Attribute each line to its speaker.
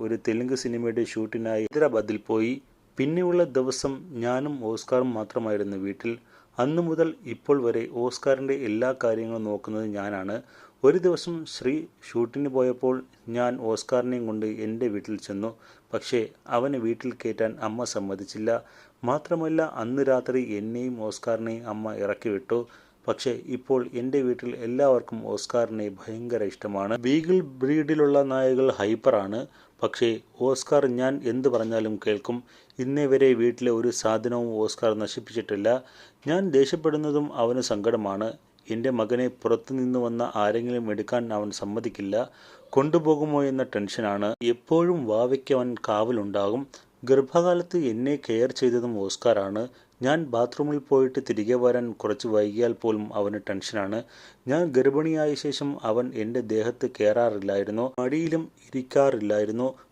Speaker 1: ഒരു തെലുങ്ക് സിനിമയുടെ ഷൂട്ടിനായി ഹൈദരാബാദിൽ പോയി. പിന്നെയുള്ള ദിവസം ഞാനും ഓസ്കാറും മാത്രമായിരുന്നു വീട്ടിൽ. അന്നു മുതൽ ഇപ്പോൾ വരെ ഓസ്കാറിൻ്റെ എല്ലാ കാര്യങ്ങളും നോക്കുന്നത് ഞാനാണ്. ഒരു ദിവസം ശ്രീ ഷൂട്ടിന് പോയപ്പോൾ ഞാൻ ഓസ്കാറിനെയും കൊണ്ട് എൻ്റെ വീട്ടിൽ ചെന്നു. പക്ഷേ അവനെ വീട്ടിൽ കയറ്റാൻ അമ്മ സമ്മതിച്ചില്ല. മാത്രമല്ല അന്ന് രാത്രി എന്നെയും ഓസ്കാറിനെയും അമ്മ ഇറക്കി വിട്ടു. പക്ഷേ ഇപ്പോൾ എൻ്റെ വീട്ടിൽ എല്ലാവർക്കും ഓസ്കാറിനെ ഭയങ്കര ഇഷ്ടമാണ്. ബീഗിൾ ബ്രീഡിലുള്ള നായകൾ ഹൈപ്പറാണ്. പക്ഷേ ഓസ്കാർ ഞാൻ എന്ത് പറഞ്ഞാലും കേൾക്കും. ഇന്നേ വരെ വീട്ടിലെ ഒരു സാധനവും ഓസ്കാർ നശിപ്പിച്ചിട്ടില്ല. ഞാൻ ദേഷ്യപ്പെടുന്നതും അവന് സങ്കടമാണ്. എൻ്റെ മകനെ പുറത്തുനിന്ന് വന്ന ആരെങ്കിലും എടുക്കാൻ അവൻ സമ്മതിക്കില്ല. കൊണ്ടുപോകുമോ എന്ന ടെൻഷനാണ്. എപ്പോഴും വാവയ്ക്ക് അവൻ കാവലുണ്ടാകും. ഗർഭകാലത്ത് എന്നെ കെയർ ചെയ്തതും ഓസ്കാറാണ്. ഞാൻ ബാത്റൂമിൽ പോയിട്ട് തിരികെ വരാൻ കുറച്ച് വൈകിയാൽ പോലും അവന് ടെൻഷനാണ്. ഞാൻ ഗർഭിണിയായ ശേഷം അവൻ എൻ്റെ ദേഹത്ത് കയറാറില്ലായിരുന്നു, മടിയിലും ഇരിക്കാറില്ലായിരുന്നു.